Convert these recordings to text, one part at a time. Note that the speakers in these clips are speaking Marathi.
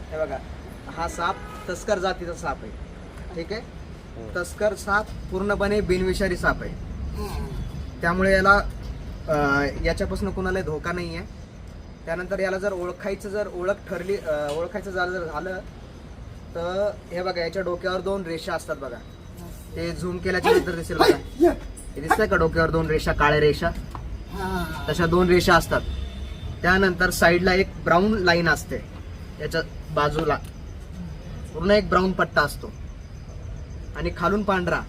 हे बघा, हा साप तस्कर जातीचा साप आहे. ठीक आहे. तस्कर साप पूर्णपणे बिनविषारी साप आहे. त्यामुळे याला याच्यापासून कुणाला धोका नाही आहे. त्यानंतर याला जर ओळखायचं झालं तर हे बघा, याच्या डोक्यावर 2 रेषा असतात बघा. ते झूम केल्याच्या नंतर दिसेल बघा. हे दिसतंय का डोक्यावर 2 रेषा, काळ्या रेषा, तशा 2 रेषा असतात. त्यानंतर साईडला एक ब्राऊन लाईन असते, याच्या बाजूला पूर्ण एक ब्राऊन पट्टा असतो आणि खालून पांढरा.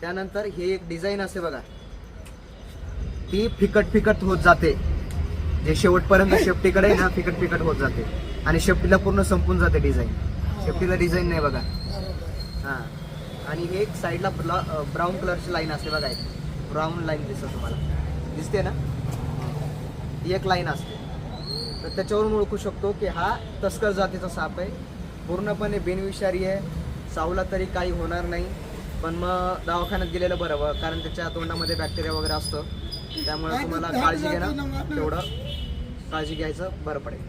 त्यानंतर हे एक डिझाईन असते बघा, ती फिकट होत जाते. जे शेवटपर्यंत शेपटीकडे आहे ना, फिकट होत जाते आणि शेपटीला पूर्ण संपून जाते डिझाईन. शेपटीला डिझाईन नाही बघा. हा, आणि हे एक साईडला ब्राऊन कलरची लाईन असते बघा. एक ब्राऊन लाईन दिसत तुम्हाला, दिसते ना, ही एक लाईन असते. तर त्याच्यावरून ओळखू शकतो की हा तस्कर जातीचा साप आहे. पूर्णपणे बिनविषारी आहे. चावला तरी काही होणार नाही, पण मग दवाखान्यात गेलेलं बरं, कारण त्याच्या तोंडामध्ये बॅक्टेरिया वगैरे असतं. त्यामुळे तुम्हाला काळजी घेणं, तेवढं काळजी घ्यायचं बरं पडेल.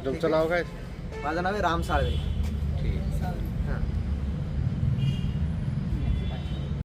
तुमचं नाव काय? माझं नाव आहे राम साळवे.